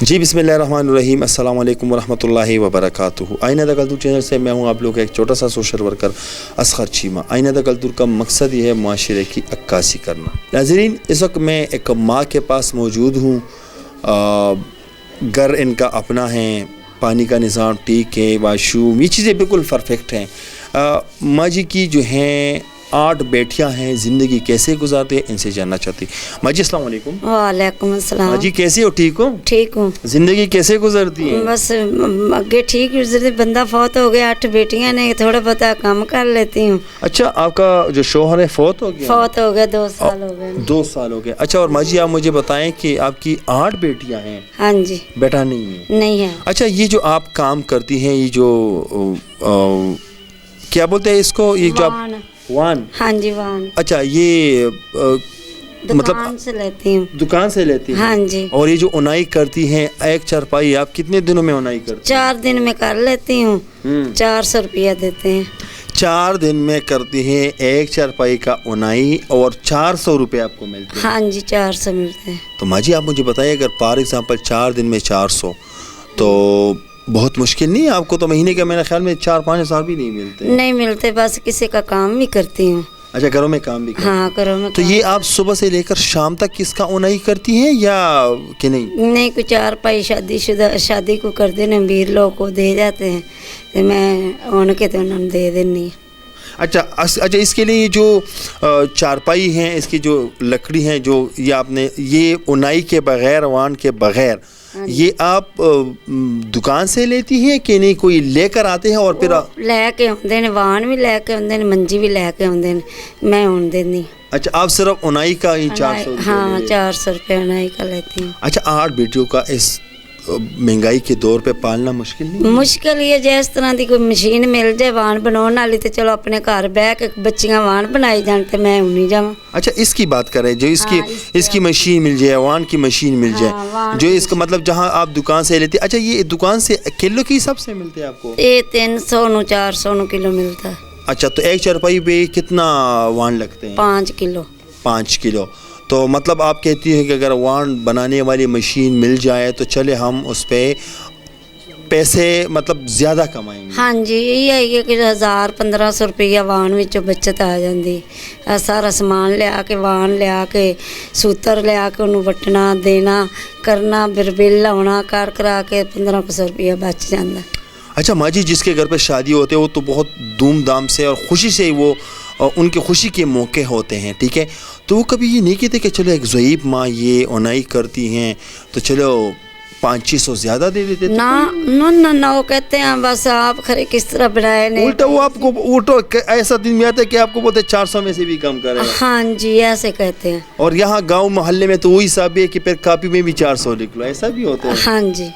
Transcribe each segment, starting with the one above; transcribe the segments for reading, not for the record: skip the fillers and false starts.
جی بسم اللہ الرحمن الرحیم، السلام علیکم ورحمۃ اللہ وبرکاتہ۔ آئینہ دا کلتور چینل سے میں ہوں آپ لوگ کا ایک چھوٹا سا سوشل ورکر اصغر چیمہ۔ آئینہ دا کلتور کا مقصد یہ ہے معاشرے کی عکاسی کرنا۔ ناظرین، اس وقت میں ایک ماں کے پاس موجود ہوں، گھر ان کا اپنا ہے، پانی کا نظام ٹھیک ہے، واش روم، یہ چیزیں بالکل پرفیکٹ ہیں۔ ماں جی کی جو ہیں 8 بیٹیاں ہیں، زندگی کیسے گزارتے ہیں ان سے جاننا چاہتی۔ ماں جی السلام علیکم۔ وعلیکم السلام۔ ماں جی کیسے ہو؟ ٹھیک ہو؟ ٹھیک ہوں۔ زندگی کیسے گزرتی ہے؟ بس اگے ٹھیک گزرتی، بندہ فوت ہو گیا، 8 بیٹیاں نے، تھوڑا بہت کام کر لیتی ہوں۔ اچھا، آپ کا جو شوہر ہے فوت ہو گیا؟ فوت ہو گیا، 2 سال ہو گئے۔ 2 سال ہو گئے۔ اچھا، اور ماں جی آپ مجھے بتائیں کہ آپ کی 8 بیٹیاں ہیں؟ ہاں جی۔ بیٹا نہیں ہے؟ نہیں ہے۔ اچھا، یہ جو آپ کام کرتی ہیں، یہ جو کیا بولتے ہیں اس کو، یہ جو آپ وان؟ ہاں جی، وان۔ اچھا، یہ مطلب دکان سے لیتی ہوں۔ دکان سے لیتی ہیں؟ ہاں جی۔ اور یہ جو اونائی کرتی ہیں ایک چارپائی، آپ کتنے دنوں میں اونائی کرتی ہیں؟ 4 دن میں کر لیتی ہوں، 400 روپیہ دیتے ہیں۔ 4 دن میں کرتی ہیں ایک چارپائی کا اونائی اور 400 روپے آپ کو ملتے ہیں؟ ہاں جی، 400 ملتے ہیں۔ تو ماں جی آپ مجھے بتائیے، اگر فار ایگزامپل 4 دن میں 400 تو بہت مشکل نہیں ہے آپ کو؟ تو مہینے کا میرے خیال میں 4-5 ہزار بھی نہیں ملتے؟ نہیں ملتے، بس کسی کا کام بھی کرتی ہوں۔ اچھا، گھروں میں کام بھی کرتی ہیں؟ ہاں، گھروں میں۔ تو یہ آپ صبح سے لے کر شام تک اس کا اونائی کرتی ہیں یا کہ نہیں؟ نہیں، کوئی 4 شادی کو کر دینے امیر لوگ کو دے جاتے ہیں، تو میں ان کے تو انہوں نے دے دینی۔ اچھا، اس کے لیے جو چارپائی ہیں، اس کی جو لکڑی ہیں، جو یہ آپ نے یہ اونائی کے بغیر، وان کے بغیر، یہ آپ دکان سے لیتی ہیں کہ نہیں کوئی لے کر آتے ہیں اور پھر لے کے آتے ہیں؟ وان بھی لے کے آتے ہیں، منجی بھی لے کے آتے ہیں، میں ان دینی۔ اچھا، آپ صرف اونائی کا ہی 400 روپے؟ ہاں، 400 روپے اونائی کا لیتی ہوں۔ اچھا، 8 بیٹیوں کا اس مہنگائی کے دور پہ پالنا مشکل نہیں؟ مشکل یہ جس طرح دی کوئی مشین مل جائے وان بنانے والی، تو چلو اپنے گھر بہ کے بچیاں وان بنائی جان تے میں ہوں نہیں جاواں۔ اچھا، اس کی بات کریں، جو اس کی مشین مل جائے، وان کی مشین مل جائے، جو اس کا مطلب جہاں آپ دکان سے لیتے۔ اچھا، یہ دکان سے کلو کے حساب سے ملتے ہیں آپ کو؟ یہ 300 400 کلو ملتا ہے۔ اچھا، تو ایک چارپائی پہ کتنا وان لگتے ہیں؟ 5 کلو۔ 5 کلو۔ تو مطلب آپ کہتی ہیں کہ اگر وان بنانے والی مشین مل جائے تو چلے ہم اس پہ پیسے مطلب زیادہ کمائیں گے؟ ہاں جی، یہ ہے کہ 1000-1500 روپیہ وان وچوں بچت آ جاندی۔ سارا سامان لیا کے، وان لیا کے، سوتر لیا کے، انہوں وٹنا دینا کرنا، پھر بل لاؤنا، کرا کے 1500 روپیہ بچ جاندہ۔ اچھا ماں جی، جس کے گھر پہ شادی ہوتے ہیں وہ تو بہت دھوم دھام سے اور خوشی سے وہ ان کی خوشی کے موقع ہوتے ہیں، ٹھیک ہے؟ تو وہ کبھی یہ نہیں کہتے کہ چلو ایک ضعیف ماں یہ اونائی کرتی ہیں تو چلو 500-600 زیادہ دے دیتے؟ نہ، وہ کہتے ہیں بس آپ خرے کس طرح بنائے نے۔ الٹا وہ آپ کو ایسا دن میں آتا ہے کہ آپ کو بولتے 400 میں سے بھی کم کرے۔ ہاں جی، ایسے کہتے ہیں۔ اور یہاں گاؤں محلے میں تو وہی حساب ہے کہ پھر کاپی میں بھی 400 لکھ لو، ایسا بھی ہوتا ہے؟ ہاں جی۔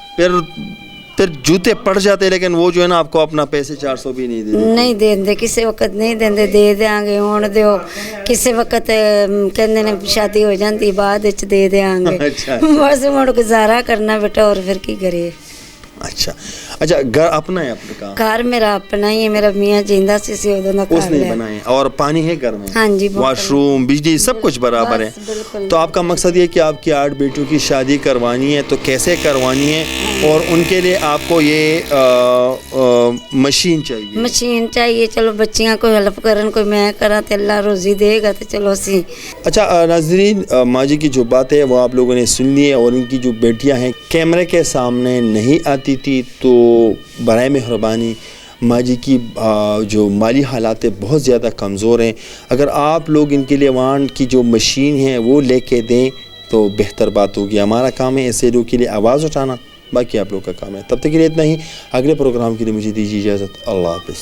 پھر جوتے پڑ جاتے ہیں، لیکن وہ جو ہے نا آپ کو اپنا پیسے 400 بھی نہیں دیتے؟ نہیں دیندے، کسی وقت نہیں دیندے، دے دیاں گے ہون دیو، کسی وقت کہندے نے شادی ہو جاندی بعد وچ دے دیاں گے۔ بس مڑ گزارا کرنا بیٹا، اور پھر کی کرے۔ اچھا، گھر اپنا ہے آپ کا؟ گھر میرا اپنا ہی ہے، میرا میاں جیندا سی ادوں دا اس نے بنایا۔ اور پانی ہے گھر میں؟ ہاں جی، واش روم، بجلی، سب کچھ برابر ہے؟ تو آپ کا مقصد یہ کہ آپ کی 8 بیٹیوں کی شادی کروانی ہے، تو کیسے کروانی ہے؟ اور ان کے لیے آپ کو یہ مشین چاہیے؟ مشین چاہیے، چلو بچیاں کوئی ہیلپ کرن، کوئی میں کراں تے اللہ روزی دے گا تو چلو اسی۔ اچھا ناظرین، ماں جی کی جو بات ہے وہ آپ لوگوں نے سن لی ہے، اور ان کی جو بیٹیاں ہیں کیمرے کے سامنے نہیں آتی تھی، تو برائے مہربانی ماں جی کی جو مالی حالات بہت زیادہ کمزور ہیں، اگر آپ لوگ ان کے لیے وان کی جو مشین ہے وہ لے کے دیں تو بہتر بات ہوگی۔ ہمارا کام ہے ایسے لوگوں کے لیے آواز اٹھانا، باقی آپ لوگ کا کام ہے۔ تب تک کے لیے اتنا ہی، اگلے پروگرام کے لیے مجھے دیجیے اجازت، اللہ حافظ۔